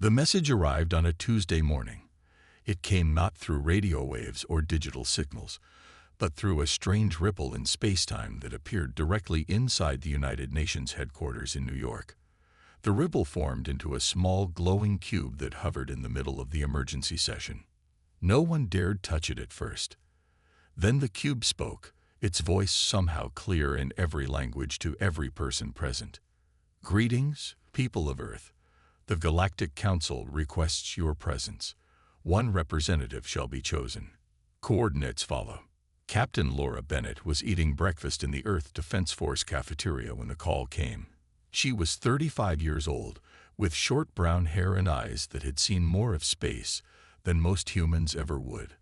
The message arrived on a Tuesday morning. It came not through radio waves or digital signals, but through a strange ripple in space-time that appeared directly inside the United Nations headquarters in New York. The ripple formed into a small glowing cube that hovered in the middle of the emergency session. No one dared touch it at first. Then the cube spoke, its voice somehow clear in every language to every person present. "Greetings, people of Earth. The Galactic Council requests your presence. One representative shall be chosen. Coordinates follow." Captain Laura Bennett was eating breakfast in the Earth Defense Force cafeteria when the call came. She was 35 years old, with short brown hair and eyes that had seen more of space than most humans ever would.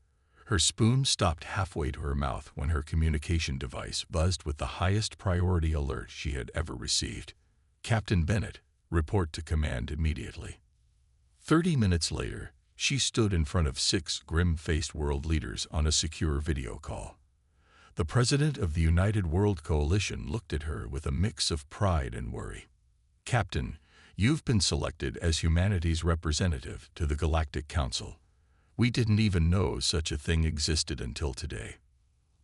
Her spoon stopped halfway to her mouth when her communication device buzzed with the highest priority alert she had ever received. "Captain Bennett, report to command immediately." 30 minutes later, she stood in front of 6 grim-faced world leaders on a secure video call. The president of the United World Coalition looked at her with a mix of pride and worry. "Captain, you've been selected as humanity's representative to the Galactic Council. We didn't even know such a thing existed until today."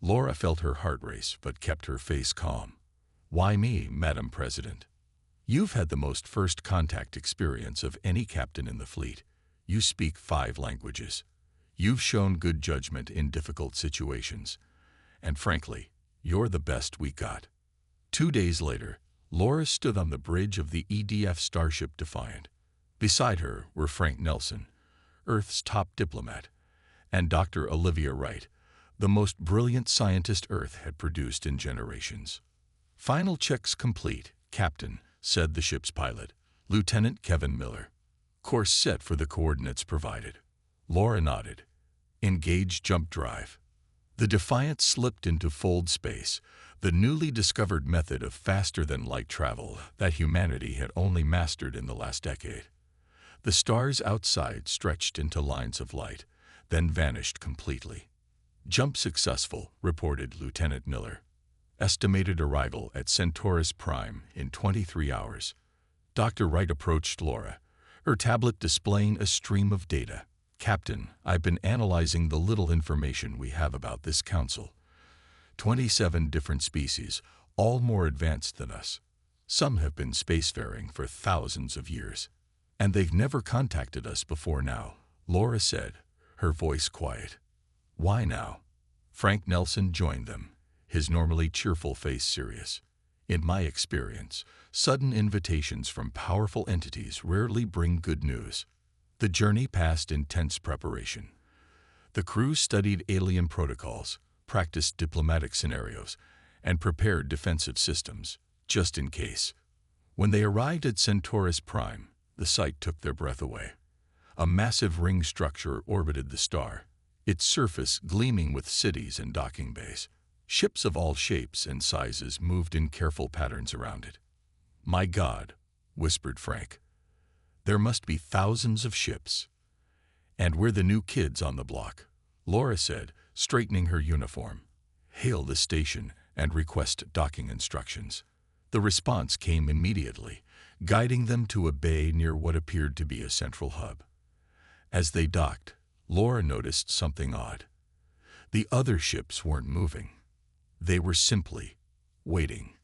Laura felt her heart race but kept her face calm. "Why me, Madam President? You've had the most first contact experience of any captain in the fleet. You speak 5 languages. You've shown good judgment in difficult situations. And frankly, you're the best we got." 2 days later, Laura stood on the bridge of the EDF starship Defiant. Beside her were Frank Nelson, Earth's top diplomat, and Dr. Olivia Wright, the most brilliant scientist Earth had produced in generations. "Final checks complete, Captain," said the ship's pilot, Lieutenant Kevin Miller. "Course set for the coordinates provided." Laura nodded. "Engage jump drive." The Defiant slipped into fold space, the newly discovered method of faster-than-light travel that humanity had only mastered in the last decade. The stars outside stretched into lines of light, then vanished completely. "Jump successful," reported Lieutenant Miller. "Estimated arrival at Centaurus Prime in 23 hours. Dr. Wright approached Laura, her tablet displaying a stream of data. "Captain, I've been analyzing the little information we have about this council. 27 different species, all more advanced than us. Some have been spacefaring for thousands of years. And they've never contacted us before now," Laura said, her voice quiet. "Why now?" Frank Nelson joined them, his normally cheerful face serious. "In my experience, sudden invitations from powerful entities rarely bring good news." The journey passed intense preparation. The crew studied alien protocols, practiced diplomatic scenarios, and prepared defensive systems, just in case. When they arrived at Centaurus Prime, the sight took their breath away. A massive ring structure orbited the star, its surface gleaming with cities and docking bays. Ships of all shapes and sizes moved in careful patterns around it. "My God," whispered Frank. "There must be thousands of ships." "And we're the new kids on the block," Laura said, straightening her uniform. "Hail the station and request docking instructions." The response came immediately, guiding them to a bay near what appeared to be a central hub. As they docked, Laura noticed something odd. The other ships weren't moving. They were simply waiting.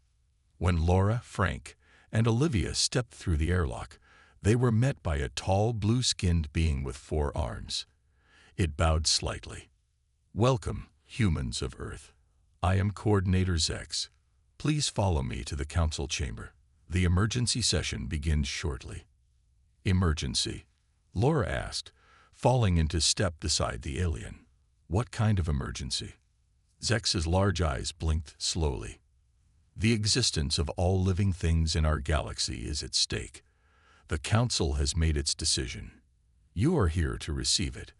When Laura, Frank, and Olivia stepped through the airlock, they were met by a tall, blue-skinned being with 4 arms. It bowed slightly. "Welcome, humans of Earth. I am Coordinator Zex. Please follow me to the council chamber. The emergency session begins shortly." "Emergency?" Laura asked, falling into step beside the alien. "What kind of emergency?" Zex's large eyes blinked slowly. "The existence of all living things in our galaxy is at stake. The Council has made its decision. You are here to receive it."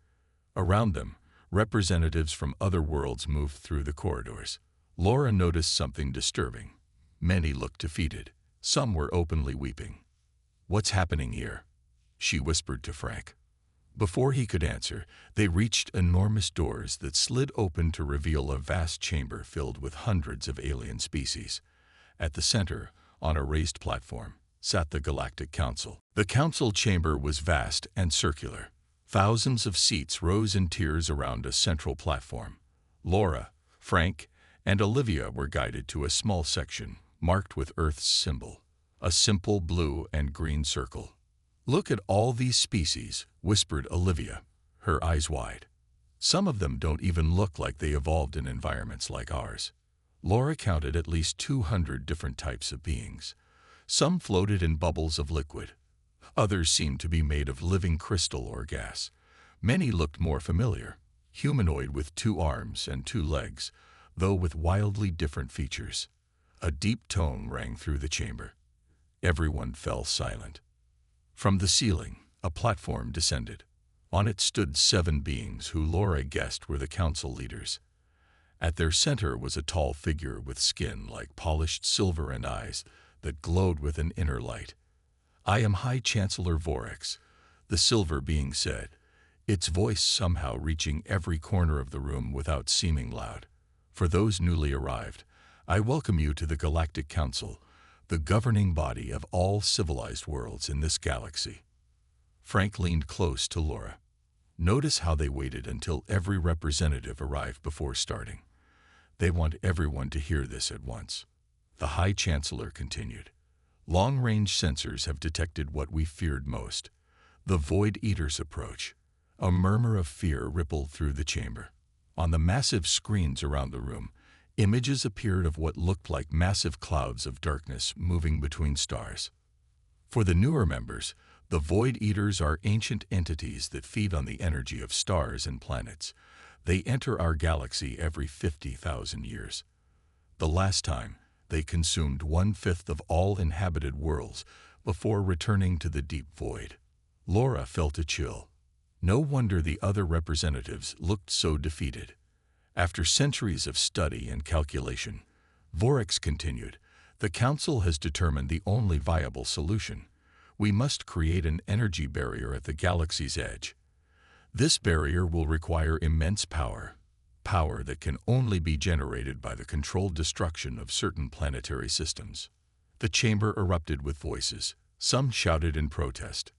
Around them, representatives from other worlds moved through the corridors. Laura noticed something disturbing. Many looked defeated. Some were openly weeping. "What's happening here?" she whispered to Frank. Before he could answer, they reached enormous doors that slid open to reveal a vast chamber filled with hundreds of alien species. At the center, on a raised platform, sat the Galactic Council. The council chamber was vast and circular. Thousands of seats rose in tiers around a central platform. Laura, Frank, and Olivia were guided to a small section marked with Earth's symbol, a simple blue and green circle. "Look at all these species," whispered Olivia, her eyes wide. "Some of them don't even look like they evolved in environments like ours." Laura counted at least 200 different types of beings. Some floated in bubbles of liquid. Others seemed to be made of living crystal or gas. Many looked more familiar, humanoid with 2 arms and 2 legs, though with wildly different features. A deep tone rang through the chamber. Everyone fell silent. From the ceiling, a platform descended. On it stood 7 beings who Laura guessed were the council leaders. At their center was a tall figure with skin like polished silver and eyes that glowed with an inner light. "I am High Chancellor Vorax," the silver being said, its voice somehow reaching every corner of the room without seeming loud. "For those newly arrived, I welcome you to the Galactic Council, the governing body of all civilized worlds in this galaxy." Frank leaned close to Laura. Notice how they waited until every representative arrived before starting. They want everyone to hear this at once. The High Chancellor continued. "Long-range sensors have detected what we feared most, the Void Eater's approach." A murmur of fear rippled through the chamber. On the massive screens around the room, images appeared of what looked like massive clouds of darkness moving between stars. For the newer members, the Void Eaters are ancient entities that feed on the energy of stars and planets. They enter our galaxy every 50,000 years. The last time, they consumed 1/5 of all inhabited worlds before returning to the deep void. Laura felt a chill. No wonder the other representatives looked so defeated. After centuries of study and calculation, Vorax continued, "The Council has determined the only viable solution. We must create an energy barrier at the galaxy's edge. This barrier will require immense power that can only be generated by the controlled destruction of certain planetary systems." The chamber erupted with voices. Some shouted in protest.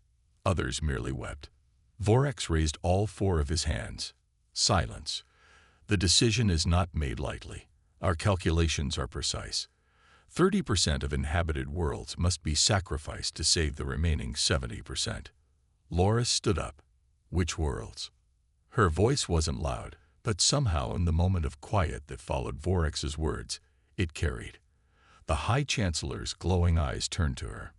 Others merely wept. Vorax raised all 4 of his hands. "Silence. The decision is not made lightly. Our calculations are precise. 30% of inhabited worlds must be sacrificed to save the remaining 70%. Laura stood up. "Which worlds?" Her voice wasn't loud, but somehow in the moment of quiet that followed Vorax's words, it carried. The High Chancellor's glowing eyes turned to her.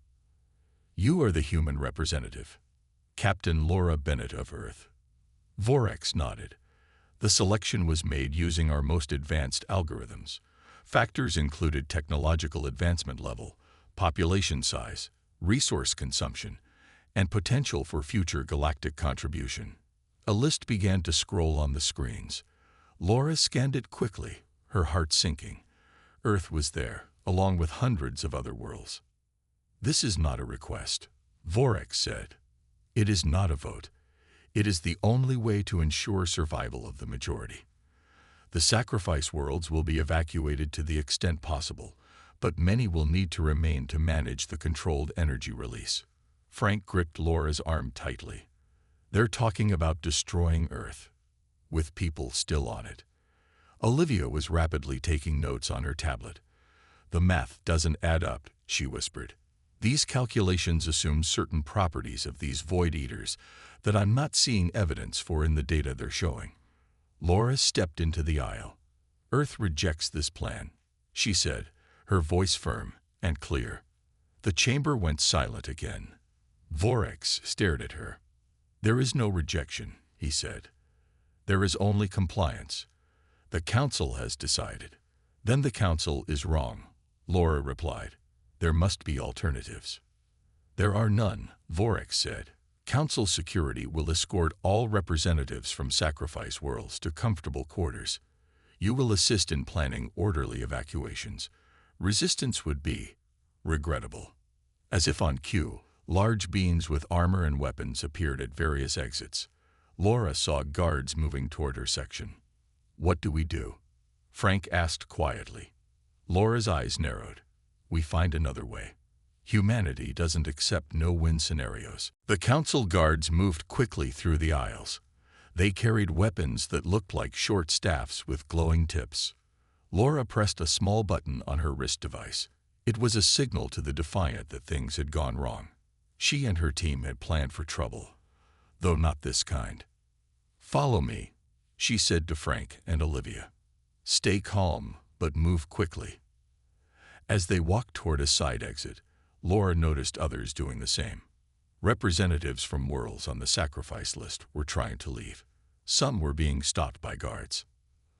"You are the human representative, Captain Laura Bennett of Earth." Vorax nodded. "The selection was made using our most advanced algorithms. Factors included technological advancement level, population size, resource consumption, and potential for future galactic contribution." A list began to scroll on the screens. Laura scanned it quickly, her heart sinking. Earth was there, along with hundreds of other worlds. "This is not a request," Vorax said. "It is not a vote. It is the only way to ensure survival of the majority. The sacrifice worlds will be evacuated to the extent possible, but many will need to remain to manage the controlled energy release." Frank gripped Laura's arm tightly. "They're talking about destroying Earth, with people still on it." Olivia was rapidly taking notes on her tablet. "The math doesn't add up," she whispered. "These calculations assume certain properties of these Void Eaters that I'm not seeing evidence for in the data they're showing." Laura stepped into the aisle. "Earth rejects this plan," she said, her voice firm and clear. The chamber went silent again. Vorax stared at her. "There is no rejection," he said. "There is only compliance. The Council has decided." "Then the Council is wrong," Laura replied. "There must be alternatives." "There are none," Vorax said. "Council security will escort all representatives from sacrifice worlds to comfortable quarters. You will assist in planning orderly evacuations. Resistance would be regrettable." As if on cue, large beings with armor and weapons appeared at various exits. Laura saw guards moving toward her section. "What do we do?" Frank asked quietly. Laura's eyes narrowed. "We find another way." Humanity doesn't accept no-win scenarios. The council guards moved quickly through the aisles. They carried weapons that looked like short staffs with glowing tips. Laura pressed a small button on her wrist device. It was a signal to the Defiant that things had gone wrong. She and her team had planned for trouble, though not this kind. "Follow me," she said to Frank and Olivia. "Stay calm, but move quickly." As they walked toward a side exit, Laura noticed others doing the same. Representatives from worlds on the sacrifice list were trying to leave. Some were being stopped by guards.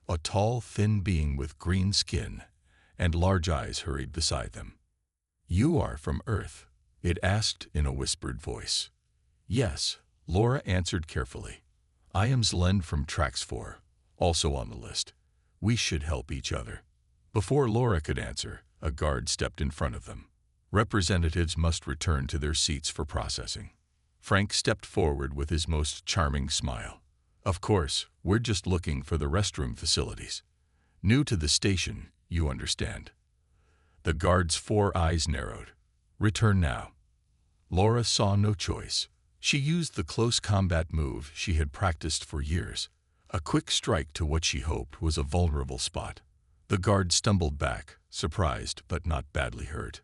A tall, thin being with green skin and large eyes hurried beside them. "You are from Earth?" it asked in a whispered voice. "Yes," Laura answered carefully. "I am Zlend from Trax 4, also on the list. We should help each other." Before Laura could answer, a guard stepped in front of them. Representatives must return to their seats for processing. Frank stepped forward with his most charming smile. "Of course, we're just looking for the restroom facilities. New to the station, you understand." The guard's 4 eyes narrowed. "Return now." Laura saw no choice. She used the close combat move she had practiced for years, a quick strike to what she hoped was a vulnerable spot. The guard stumbled back, surprised but not badly hurt.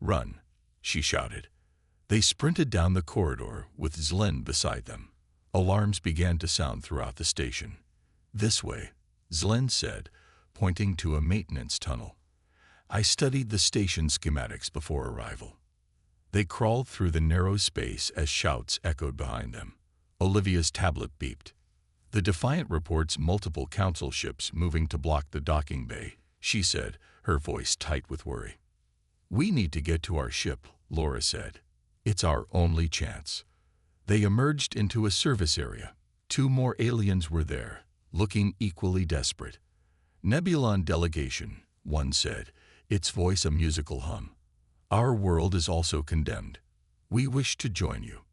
"Run," she shouted. They sprinted down the corridor with Zlend beside them. Alarms began to sound throughout the station. "This way," Zlend said, pointing to a maintenance tunnel. "I studied the station schematics before arrival." They crawled through the narrow space as shouts echoed behind them. Olivia's tablet beeped. "The Defiant reports multiple council ships moving to block the docking bay," she said, her voice tight with worry. "We need to get to our ship," Laura said. "It's our only chance." They emerged into a service area. 2 more aliens were there, looking equally desperate. "Nebulon delegation," one said, its voice a musical hum. "Our world is also condemned. We wish to join you."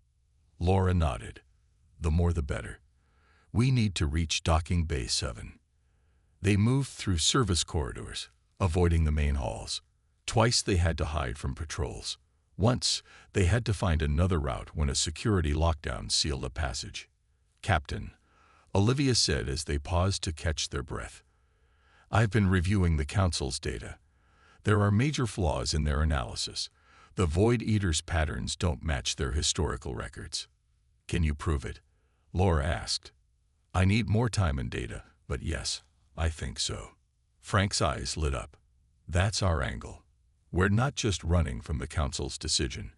Laura nodded. "The more the better. We need to reach Docking Bay 7. They moved through service corridors, avoiding the main halls. Twice they had to hide from patrols. Once, they had to find another route when a security lockdown sealed a passage. "Captain," Olivia said as they paused to catch their breath. "I've been reviewing the Council's data. There are major flaws in their analysis. The Void Eater's patterns don't match their historical records." "Can you prove it?" Laura asked. "I need more time and data, but yes, I think so." Frank's eyes lit up. "That's our angle. We're not just running from the Council's decision.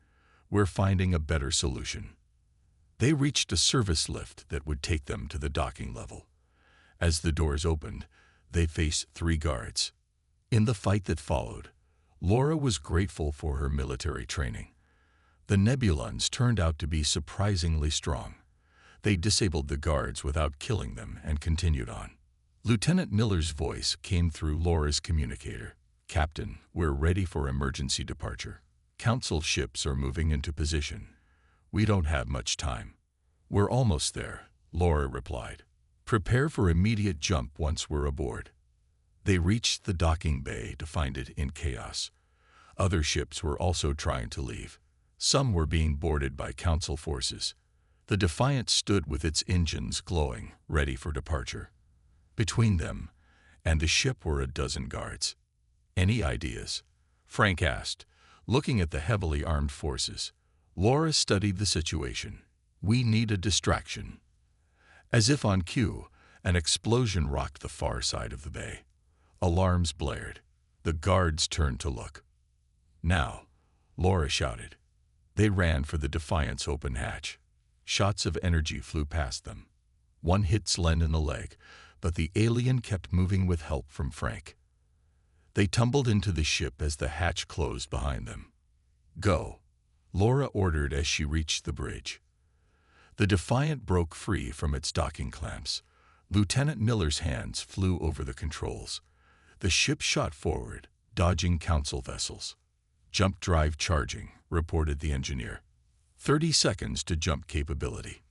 We're finding a better solution." They reached a service lift that would take them to the docking level. As the doors opened, they faced 3 guards. In the fight that followed, Laura was grateful for her military training. The Nebulons turned out to be surprisingly strong. They disabled the guards without killing them and continued on. Lieutenant Miller's voice came through Laura's communicator. "Captain, we're ready for emergency departure. Council ships are moving into position. We don't have much time." "We're almost there," Laura replied. "Prepare for immediate jump once we're aboard." They reached the docking bay to find it in chaos. Other ships were also trying to leave. Some were being boarded by Council forces. The Defiant stood with its engines glowing, ready for departure. Between them and the ship were a dozen guards. "Any ideas?" Frank asked, looking at the heavily armed forces. Laura studied the situation. "We need a distraction." As if on cue, an explosion rocked the far side of the bay. Alarms blared. The guards turned to look. "Now," Laura shouted. They ran for the Defiant's open hatch. Shots of energy flew past them. One hit Zlend in the leg, but the alien kept moving with help from Frank. They tumbled into the ship as the hatch closed behind them. "Go," Laura ordered as she reached the bridge. The Defiant broke free from its docking clamps. Lieutenant Miller's hands flew over the controls. The ship shot forward, dodging Council vessels. "Jump drive charging," reported the engineer. 30 seconds to jump capability."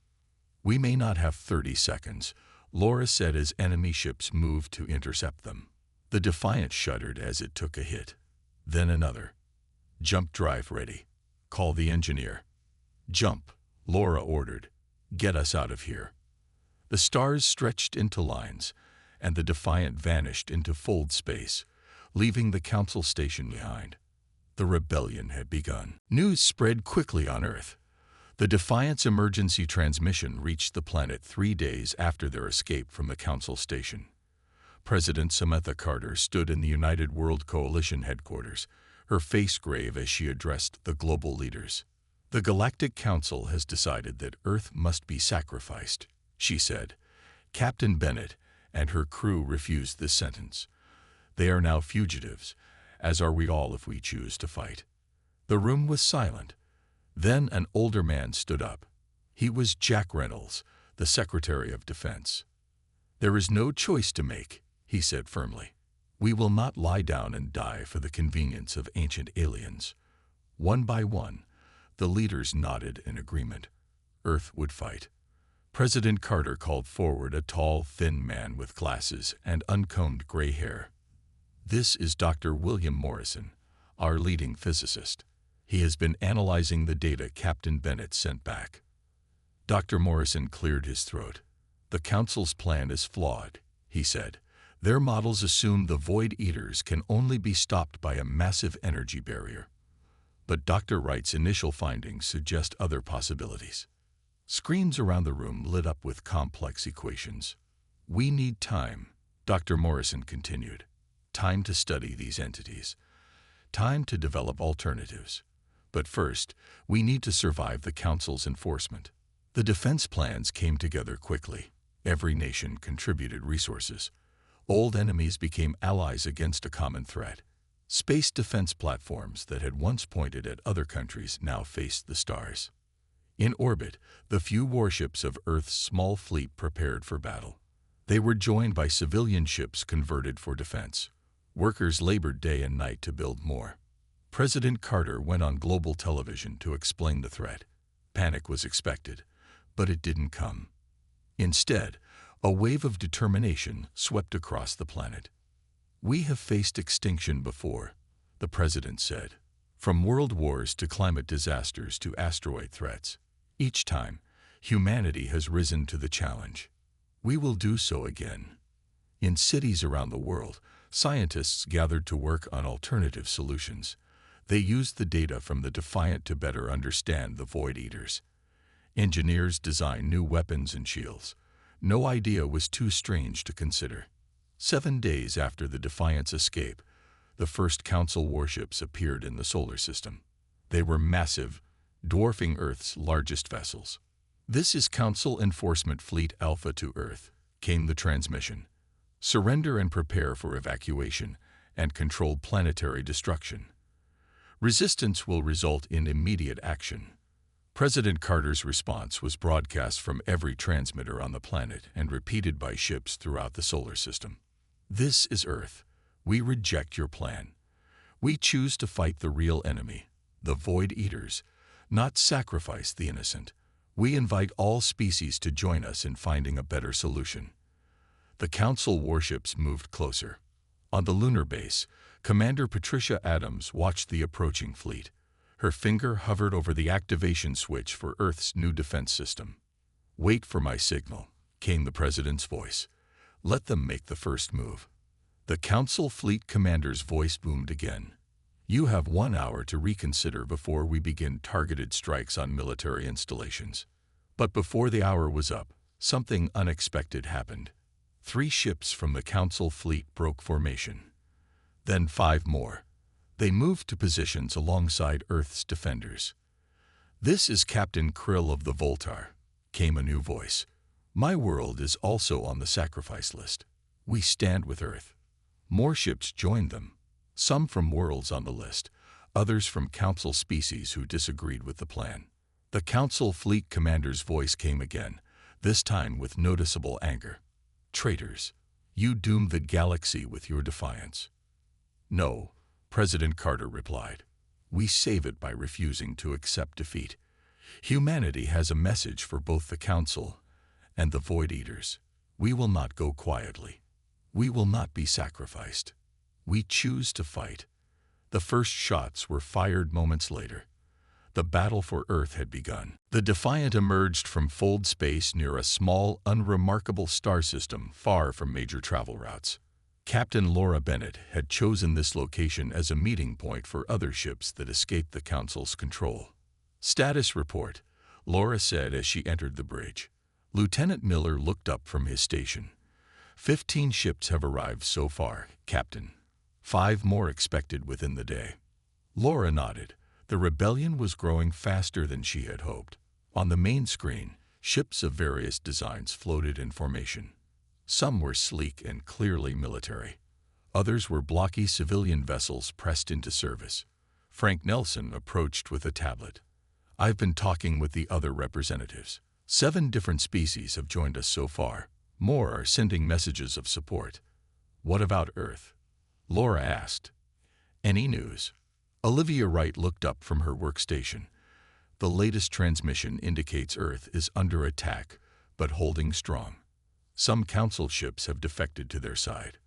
"We may not have 30 seconds, Laura said as enemy ships moved to intercept them. The Defiant shuddered as it took a hit. Then another. Jump drive ready. Call the engineer. Jump, Laura ordered. Get us out of here. The stars stretched into lines, and the Defiant vanished into fold space, leaving the Council station behind. The rebellion had begun. News spread quickly on Earth. The Defiant's emergency transmission reached the planet 3 days after their escape from the Council station. President Samantha Carter stood in the United World Coalition headquarters, her face grave as she addressed the global leaders. "The Galactic Council has decided that Earth must be sacrificed," she said. Captain Bennett and her crew refused this sentence. "They are now fugitives, as are we all if we choose to fight." The room was silent. Then an older man stood up. He was Jack Reynolds, the Secretary of Defense. "There is no choice to make," he said firmly. "We will not lie down and die for the convenience of ancient aliens." One by one, the leaders nodded in agreement. Earth would fight. President Carter called forward a tall, thin man with glasses and uncombed gray hair. "This is Dr. William Morrison, our leading physicist. He has been analyzing the data Captain Bennett sent back." Dr. Morrison cleared his throat. "The Council's plan is flawed," he said. "Their models assume the Void Eaters can only be stopped by a massive energy barrier. But Dr. Wright's initial findings suggest other possibilities." Screens around the room lit up with complex equations. "We need time," Dr. Morrison continued. "Time to study these entities. Time to develop alternatives. But first, we need to survive the Council's enforcement." The defense plans came together quickly. Every nation contributed resources. Old enemies became allies against a common threat. Space defense platforms that had once pointed at other countries now faced the stars. In orbit, the few warships of Earth's small fleet prepared for battle. They were joined by civilian ships converted for defense. Workers labored day and night to build more. President Carter went on global television to explain the threat. Panic was expected, but it didn't come. Instead, a wave of determination swept across the planet. "We have faced extinction before," the president said. "From world wars to climate disasters to asteroid threats. Each time, humanity has risen to the challenge. We will do so again." In cities around the world, scientists gathered to work on alternative solutions. They used the data from the Defiant to better understand the Void Eaters. Engineers designed new weapons and shields. No idea was too strange to consider. 7 days after the Defiant's escape, the first Council warships appeared in the solar system. They were massive, dwarfing Earth's largest vessels. "This is Council Enforcement Fleet Alpha to Earth," came the transmission. "Surrender and prepare for evacuation and controlled planetary destruction. Resistance will result in immediate action." President Carter's response was broadcast from every transmitter on the planet and repeated by ships throughout the solar system. "This is Earth. We reject your plan. We choose to fight the real enemy, the Void Eaters, not sacrifice the innocent. We invite all species to join us in finding a better solution." The Council warships moved closer. On the lunar base, Commander Patricia Adams watched the approaching fleet. Her finger hovered over the activation switch for Earth's new defense system. "Wait for my signal," came the president's voice. "Let them make the first move." The Council fleet commander's voice boomed again. "You have 1 hour to reconsider before we begin targeted strikes on military installations." But before the hour was up, something unexpected happened. 3 ships from the Council fleet broke formation. Then 5 more. They moved to positions alongside Earth's defenders. "This is Captain Krill of the Voltar," came a new voice. "My world is also on the sacrifice list. We stand with Earth." More ships joined them, some from worlds on the list, others from Council species who disagreed with the plan. The Council fleet commander's voice came again, this time with noticeable anger. "Traitors, you doomed the galaxy with your defiance." "No," President Carter replied. "We save it by refusing to accept defeat. Humanity has a message for both the Council and the Void Eaters. We will not go quietly. We will not be sacrificed. We choose to fight. The first shots were fired moments later. The battle for Earth had begun. The Defiant emerged from fold space near a small, unremarkable star system far from major travel routes. Captain Laura Bennett had chosen this location as a meeting point for other ships that escaped the Council's control. "Status report," Laura said as she entered the bridge. Lieutenant Miller looked up from his station. 15 ships have arrived so far, Captain. 5 more expected within the day. Laura nodded. The rebellion was growing faster than she had hoped. On the main screen, ships of various designs floated in formation. Some were sleek and clearly military. Others were blocky civilian vessels pressed into service. Frank Nelson approached with a tablet. "I've been talking with the other representatives. 7 different species have joined us so far. More are sending messages of support." "What about Earth?" Laura asked. "Any news?" Olivia Wright looked up from her workstation. "The latest transmission indicates Earth is under attack, but holding strong. Some Council ships have defected to their side."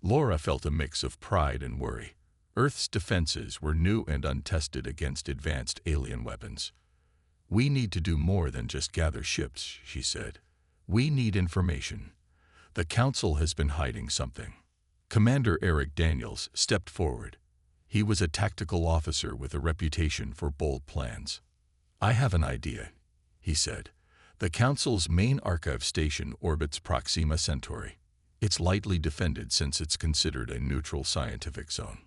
Laura felt a mix of pride and worry. Earth's defenses were new and untested against advanced alien weapons. "We need to do more than just gather ships," she said. "We need information. The Council has been hiding something." Commander Eric Daniels stepped forward. He was a tactical officer with a reputation for bold plans. "I have an idea," he said. "The Council's main archive station orbits Proxima Centauri. It's lightly defended since it's considered a neutral scientific zone."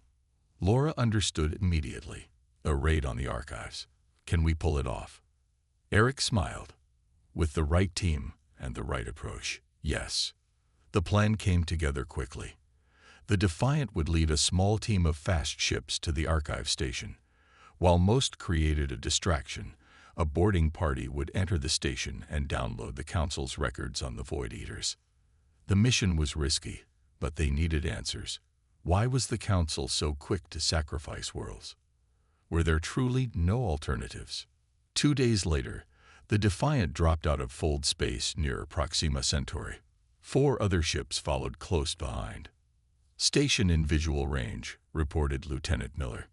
Laura understood immediately. A raid on the archives. Can we pull it off? Eric smiled. With the right team and the right approach, yes. The plan came together quickly. The Defiant would lead a small team of fast ships to the archive station. While most created a distraction, a boarding party would enter the station and download the Council's records on the Void Eaters. The mission was risky, but they needed answers. Why was the Council so quick to sacrifice worlds? Were there truly no alternatives? 2 days later, the Defiant dropped out of fold space near Proxima Centauri. 4 other ships followed close behind. "Station in visual range," reported Lieutenant Miller.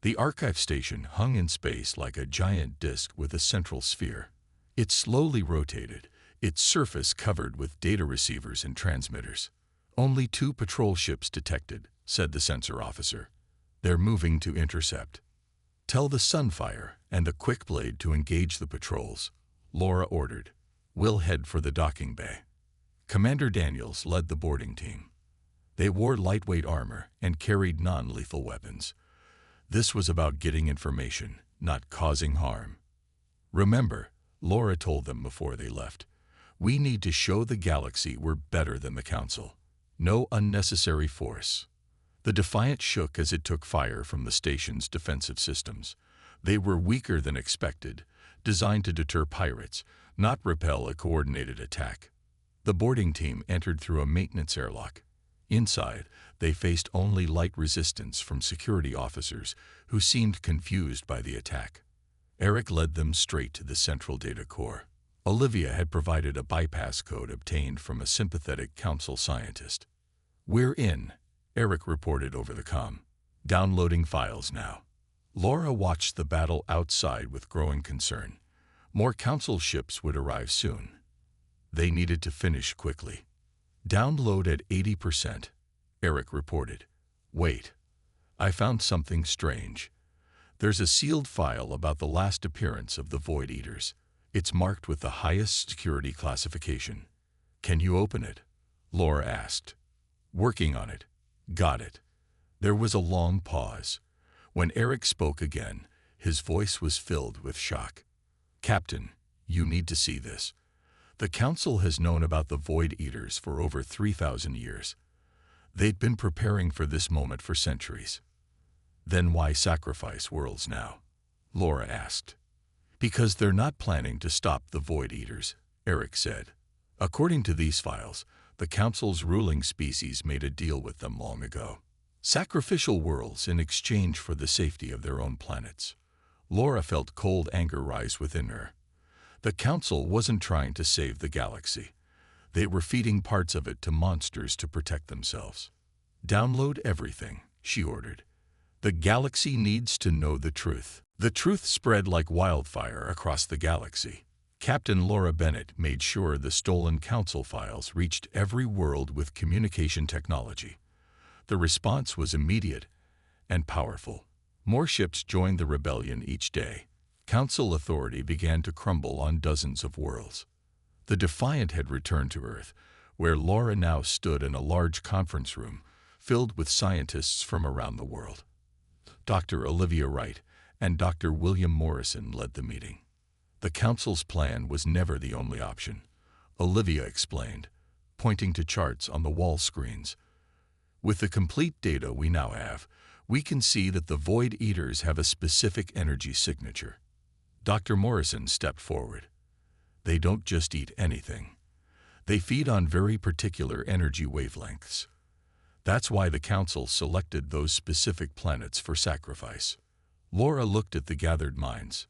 The archive station hung in space like a giant disk with a central sphere. It slowly rotated, its surface covered with data receivers and transmitters. "Only 2 patrol ships detected," said the sensor officer. "They're moving to intercept." "Tell the Sunfire and the Quickblade to engage the patrols," Laura ordered. "We'll head for the docking bay." Commander Daniels led the boarding team. They wore lightweight armor and carried non-lethal weapons. This was about getting information, not causing harm. "Remember," Laura told them before they left, "we need to show the galaxy we're better than the Council. No unnecessary force." The Defiant shook as it took fire from the station's defensive systems. They were weaker than expected, designed to deter pirates, not repel a coordinated attack. The boarding team entered through a maintenance airlock. Inside, they faced only light resistance from security officers who seemed confused by the attack. Eric led them straight to the central data core. Olivia had provided a bypass code obtained from a sympathetic Council scientist. "We're in," Eric reported over the comm. "Downloading files now." Laura watched the battle outside with growing concern. More Council ships would arrive soon. They needed to finish quickly. "Download at 80%, Eric reported. "Wait. I found something strange. There's a sealed file about the last appearance of the Void Eaters. It's marked with the highest security classification." "Can you open it?" Laura asked. "Working on it." "Got it." There was a long pause. When Eric spoke again, his voice was filled with shock. "Captain, you need to see this. The Council has known about the Void Eaters for over 3,000 years. They'd been preparing for this moment for centuries." "Then why sacrifice worlds now?" Laura asked. "Because they're not planning to stop the Void Eaters," Eric said. "According to these files, the Council's ruling species made a deal with them long ago. Sacrificial worlds in exchange for the safety of their own planets." Laura felt cold anger rise within her. The Council wasn't trying to save the galaxy. They were feeding parts of it to monsters to protect themselves. "Download everything," she ordered. The galaxy needs to know the truth. The truth spread like wildfire across the galaxy. Captain Laura Bennett made sure the stolen council files reached every world with communication technology. The response was immediate and powerful. More ships joined the rebellion each day. Council authority began to crumble on dozens of worlds. The Defiant had returned to Earth, where Laura now stood in a large conference room filled with scientists from around the world. Dr. Olivia Wright and Dr. William Morrison led the meeting. The Council's plan was never the only option, Olivia explained, pointing to charts on the wall screens. With the complete data we now have, we can see that the Void Eaters have a specific energy signature. Dr. Morrison stepped forward. They don't just eat anything. They feed on very particular energy wavelengths. That's why the Council selected those specific planets for sacrifice. Laura looked at the gathered minds.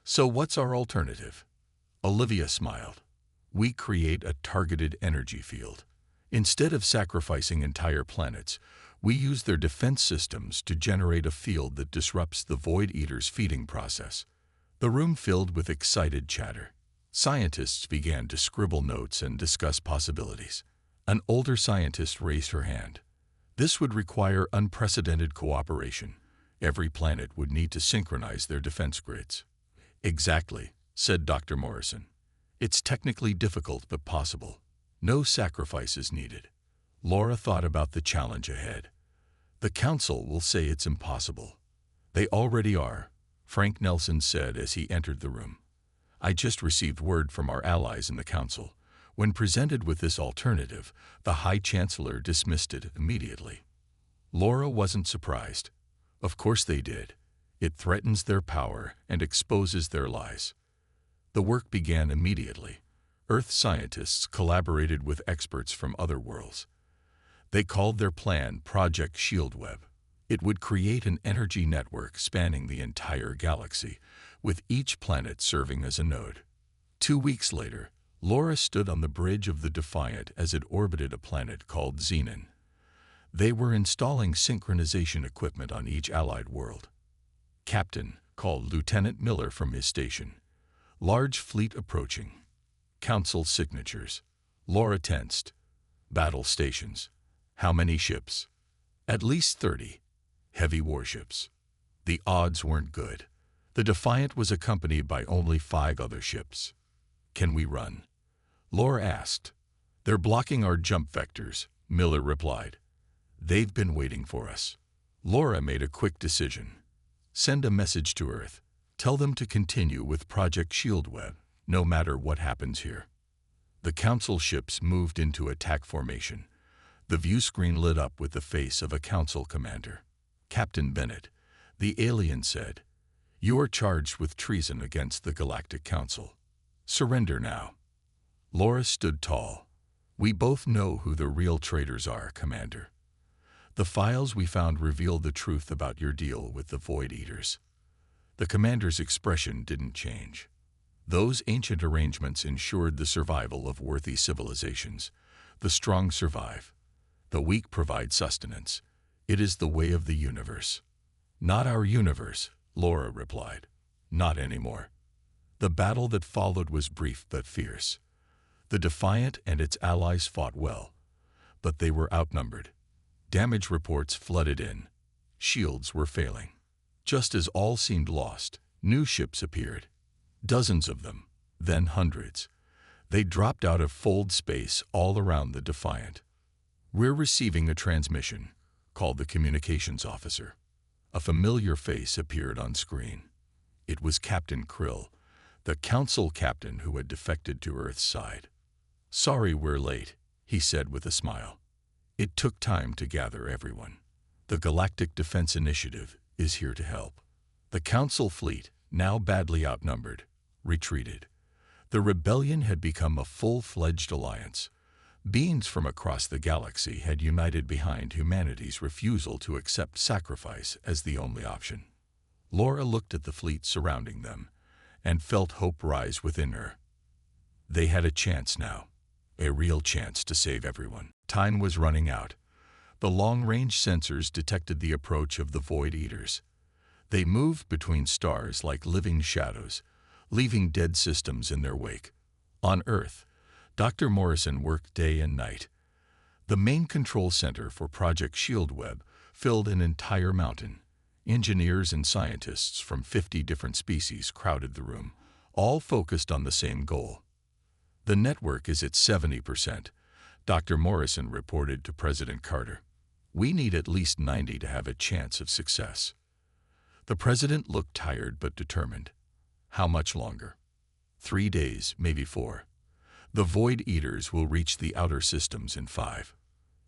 So what's our alternative? Olivia smiled. We create a targeted energy field. Instead of sacrificing entire planets, we use their defense systems to generate a field that disrupts the Void Eaters' feeding process. The room filled with excited chatter. Scientists began to scribble notes and discuss possibilities. An older scientist raised her hand. This would require unprecedented cooperation. Every planet would need to synchronize their defense grids. Exactly, said Dr. Morrison. It's technically difficult but possible. No sacrifices needed. Laura thought about the challenge ahead. The Council will say it's impossible. They already are, Frank Nelson said as he entered the room. I just received word from our allies in the Council. When presented with this alternative, the High Chancellor dismissed it immediately. Laura wasn't surprised. Of course they did. It threatens their power and exposes their lies. The work began immediately. Earth scientists collaborated with experts from other worlds. They called their plan Project Shieldweb. It would create an energy network spanning the entire galaxy, with each planet serving as a node. 2 weeks later, Laura stood on the bridge of the Defiant as it orbited a planet called Xenon. They were installing synchronization equipment on each allied world. Captain called Lieutenant Miller from his station. Large fleet approaching. Council signatures. Laura tensed. Battle stations. How many ships? At least 30. Heavy warships. The odds weren't good. The Defiant was accompanied by only 5 other ships. Can we run? Laura asked. They're blocking our jump vectors, Miller replied. They've been waiting for us. Laura made a quick decision. Send a message to Earth. Tell them to continue with Project Shieldweb, no matter what happens here. The Council ships moved into attack formation. The view screen lit up with the face of a Council commander. Captain Bennett, the alien said, you are charged with treason against the Galactic Council. Surrender now. Laura stood tall. We both know who the real traitors are, Commander. The files we found revealed the truth about your deal with the Void Eaters. The commander's expression didn't change. Those ancient arrangements ensured the survival of worthy civilizations. The strong survive. The weak provide sustenance. It is the way of the universe. Not our universe, Laura replied. Not anymore. The battle that followed was brief but fierce. The Defiant and its allies fought well, but they were outnumbered. Damage reports flooded in. Shields were failing. Just as all seemed lost, new ships appeared. Dozens of them, then hundreds. They dropped out of fold space all around the Defiant. We're receiving a transmission, called the communications officer. A familiar face appeared on screen. It was Captain Krill, the Council captain who had defected to Earth's side. Sorry we're late, he said with a smile. It took time to gather everyone. The Galactic Defense Initiative is here to help. The Council fleet, now badly outnumbered, retreated. The rebellion had become a full-fledged alliance. Beings from across the galaxy had united behind humanity's refusal to accept sacrifice as the only option. Laura looked at the fleet surrounding them and felt hope rise within her. They had a chance now, a real chance to save everyone. Time was running out, The long-range sensors detected the approach of the Void Eaters. They moved between stars like living shadows, leaving dead systems in their wake. On Earth, Dr. Morrison worked day and night. The main control center for Project Shieldweb filled an entire mountain. Engineers and scientists from 50 different species crowded the room, all focused on the same goal. The network is at 70%, Dr. Morrison reported to President Carter. We need at least 90 to have a chance of success. The president looked tired but determined. How much longer? 3 days, maybe 4. The Void Eaters will reach the outer systems in 5.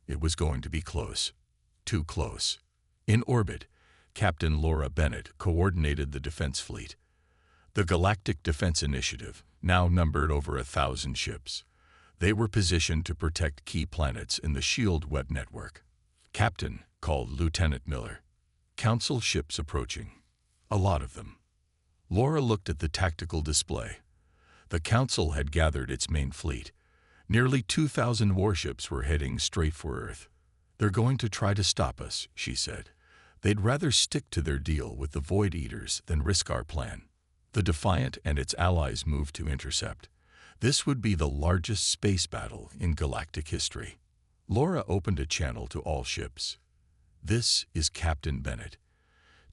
It was going to be close. Too close. In orbit, Captain Laura Bennett coordinated the defense fleet. The Galactic Defense Initiative now numbered over 1,000 ships. They were positioned to protect key planets in the Shield Web network. Captain called Lieutenant Miller. Council ships approaching. A lot of them. Laura looked at the tactical display. The Council had gathered its main fleet. Nearly 2,000 warships were heading straight for Earth. They're going to try to stop us, she said. They'd rather stick to their deal with the Void Eaters than risk our plan. The Defiant and its allies moved to intercept. This would be the largest space battle in galactic history. Laura opened a channel to all ships. This is Captain Bennett.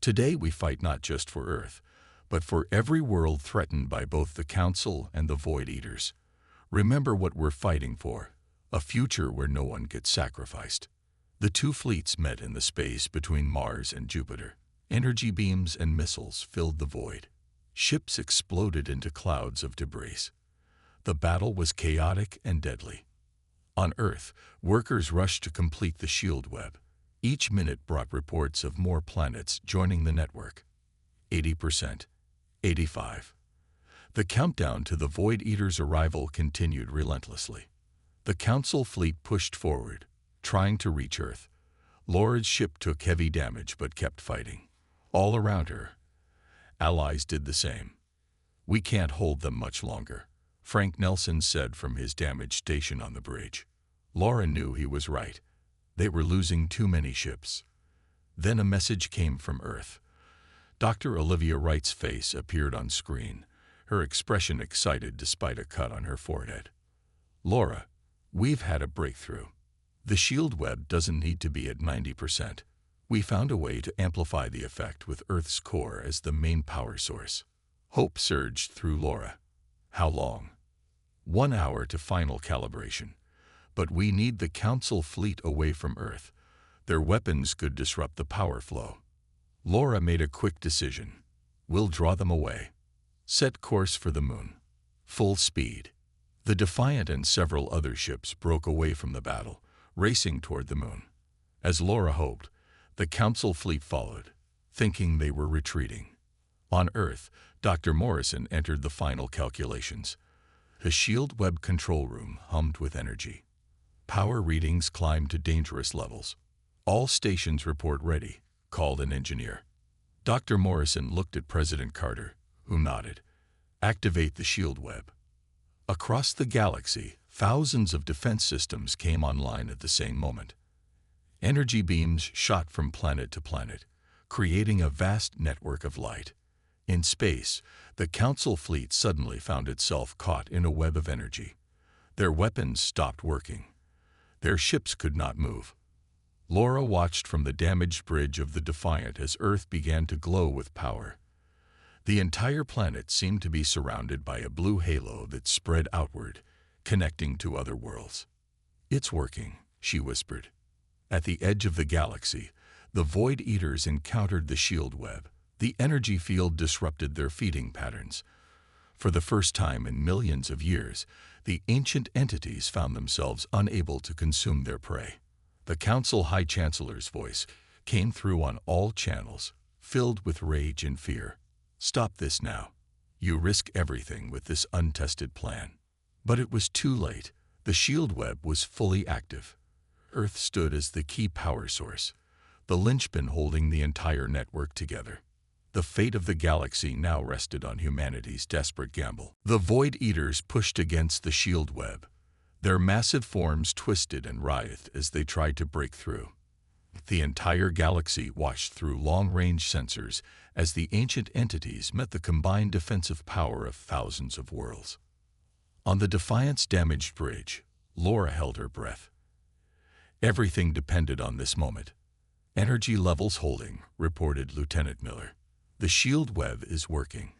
Today we fight not just for Earth, but for every world threatened by both the Council and the Void Eaters. Remember what we're fighting for, a future where no one gets sacrificed. The two fleets met in the space between Mars and Jupiter. Energy beams and missiles filled the void. Ships exploded into clouds of debris. The battle was chaotic and deadly. On Earth, workers rushed to complete the shield web. Each minute brought reports of more planets joining the network. 80%, 85. The countdown to the Void Eaters' arrival continued relentlessly. The Council fleet pushed forward, trying to reach Earth. Laura's ship took heavy damage but kept fighting. All around her, allies did the same. We can't hold them much longer, Frank Nelson said from his damaged station on the bridge. Laura knew he was right. They were losing too many ships. Then a message came from Earth. Dr. Olivia Wright's face appeared on screen, her expression excited despite a cut on her forehead. Laura, we've had a breakthrough. The shield web doesn't need to be at 90%. We found a way to amplify the effect with Earth's core as the main power source. Hope surged through Laura. How long? 1 hour to final calibration. But we need the Council fleet away from Earth. Their weapons could disrupt the power flow. Laura made a quick decision. We'll draw them away. Set course for the moon. Full speed. The Defiant and several other ships broke away from the battle, racing toward the moon. As Laura hoped, the Council fleet followed, thinking they were retreating. On Earth, Dr. Morrison entered the final calculations. The shield web control room hummed with energy. Power readings climbed to dangerous levels. All stations report ready, called an engineer. Dr. Morrison looked at President Carter, who nodded. Activate the shield web. Across the galaxy, thousands of defense systems came online at the same moment. Energy beams shot from planet to planet, creating a vast network of light. In space, the Council fleet suddenly found itself caught in a web of energy. Their weapons stopped working. Their ships could not move. Laura watched from the damaged bridge of the Defiant as Earth began to glow with power. The entire planet seemed to be surrounded by a blue halo that spread outward, connecting to other worlds. It's working, she whispered. At the edge of the galaxy, the Void Eaters encountered the shield web. The energy field disrupted their feeding patterns. For the first time in millions of years, the ancient entities found themselves unable to consume their prey. The Council High Chancellor's voice came through on all channels, filled with rage and fear. Stop this now. You risk everything with this untested plan. But it was too late. The shield web was fully active. Earth stood as the key power source, the linchpin holding the entire network together. The fate of the galaxy now rested on humanity's desperate gamble. The Void Eaters pushed against the shield web. Their massive forms twisted and writhed as they tried to break through. The entire galaxy watched through long-range sensors as the ancient entities met the combined defensive power of thousands of worlds. On the Defiant's damaged bridge, Laura held her breath. Everything depended on this moment. "Energy levels holding," reported Lieutenant Miller. "The shield web is working."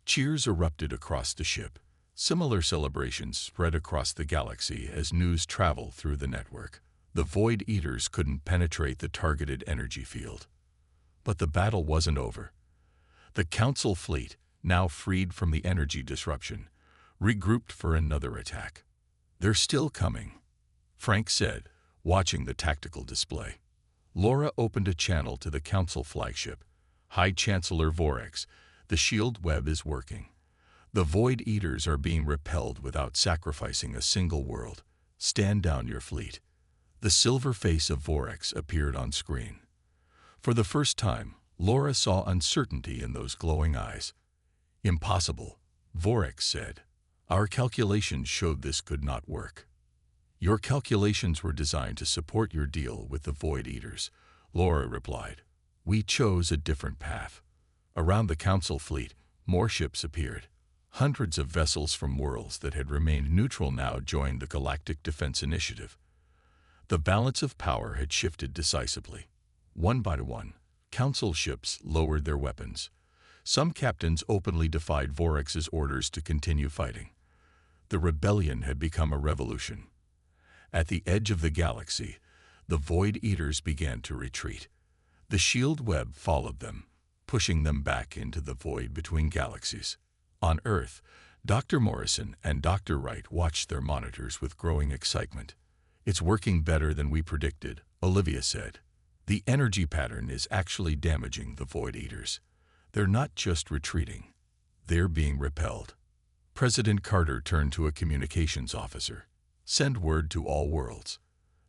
Cheers erupted across the ship. Similar celebrations spread across the galaxy as news traveled through the network. The Void Eaters couldn't penetrate the targeted energy field. But the battle wasn't over. The Council fleet, now freed from the energy disruption, regrouped for another attack. "They're still coming," Frank said, watching the tactical display. Laura opened a channel to the Council flagship. "High Chancellor Vorex, the shield web is working. The Void Eaters are being repelled without sacrificing a single world. Stand down your fleet." The silver face of Vorex appeared on screen. For the first time, Laura saw uncertainty in those glowing eyes. "Impossible," Vorex said. "Our calculations showed this could not work." "Your calculations were designed to support your deal with the Void Eaters," Laura replied. "We chose a different path." Around the Council fleet, more ships appeared. Hundreds of vessels from worlds that had remained neutral now joined the Galactic Defense Initiative. The balance of power had shifted decisively. One by one, Council ships lowered their weapons. Some captains openly defied Vorex's orders to continue fighting. The rebellion had become a revolution. At the edge of the galaxy, the Void Eaters began to retreat. The shield web followed them, pushing them back into the void between galaxies. On Earth, Dr. Morrison and Dr. Wright watched their monitors with growing excitement. "It's working better than we predicted," Olivia said. "The energy pattern is actually damaging the Void Eaters. They're not just retreating, they're being repelled." President Carter turned to a communications officer. "Send word to all worlds.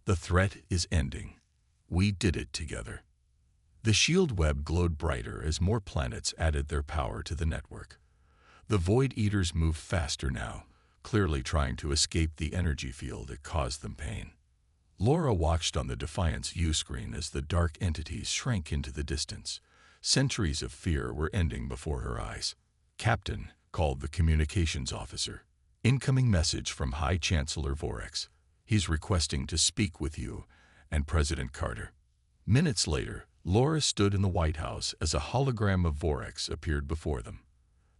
The threat is ending. We did it together." The shield web glowed brighter as more planets added their power to the network. The Void Eaters moved faster now, clearly trying to escape the energy field that caused them pain. Laura watched on the Defiant's view-screen as the dark entities shrank into the distance. Centuries of fear were ending before her eyes. "Captain," called the communications officer. "Incoming message from High Chancellor Vorex. He's requesting to speak with you and President Carter." Minutes later, Laura stood in the White House as a hologram of Vorex appeared before them.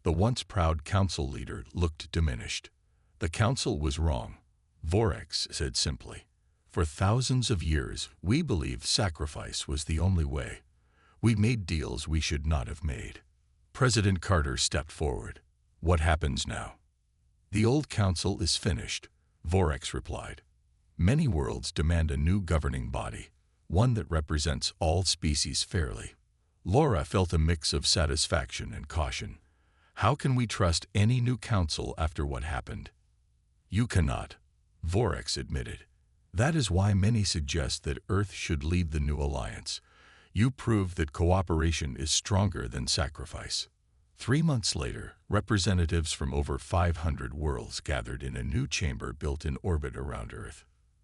The once proud council leader looked diminished. "The council was wrong," Vorex said simply. "For thousands of years, we believed sacrifice was the only way. We made deals we should not have made." President Carter stepped forward. "What happens now?" "The old council is finished," Vorex replied. "Many worlds demand a new governing body, one that represents all species fairly." Laura felt a mix of satisfaction and caution. How can we trust any new council after what happened? "You cannot," Vorex admitted. "That is why many suggest that Earth should lead the new alliance. You prove that cooperation is stronger than sacrifice." 3 months later, representatives from over 500 worlds gathered in a new chamber built in orbit around Earth.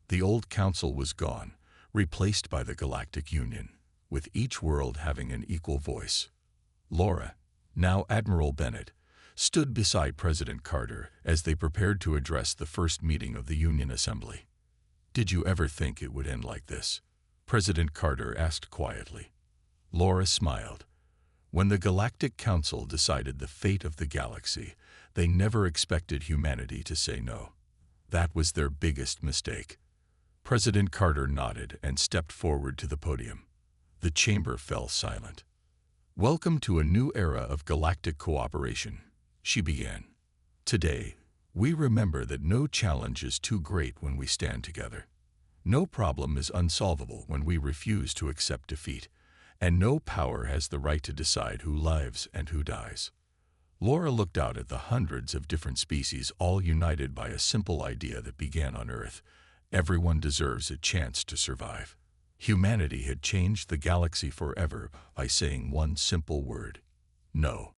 The old council was gone, replaced by the Galactic Union, with each world having an equal voice. Laura, now Admiral Bennett, stood beside President Carter as they prepared to address the first meeting of the Union Assembly. "Did you ever think it would end like this?" President Carter asked quietly. Laura smiled. When the Galactic Council decided the fate of the galaxy, they never expected humanity to say no. That was their biggest mistake. President Carter nodded and stepped forward to the podium. The chamber fell silent. "Welcome to a new era of galactic cooperation," she began. "Today, we remember that no challenge is too great when we stand together. No problem is unsolvable when we refuse to accept defeat, and no power has the right to decide who lives and who dies." Laura looked out at the hundreds of different species, all united by a simple idea that began on Earth. Everyone deserves a chance to survive. Humanity had changed the galaxy forever by saying one simple word: no.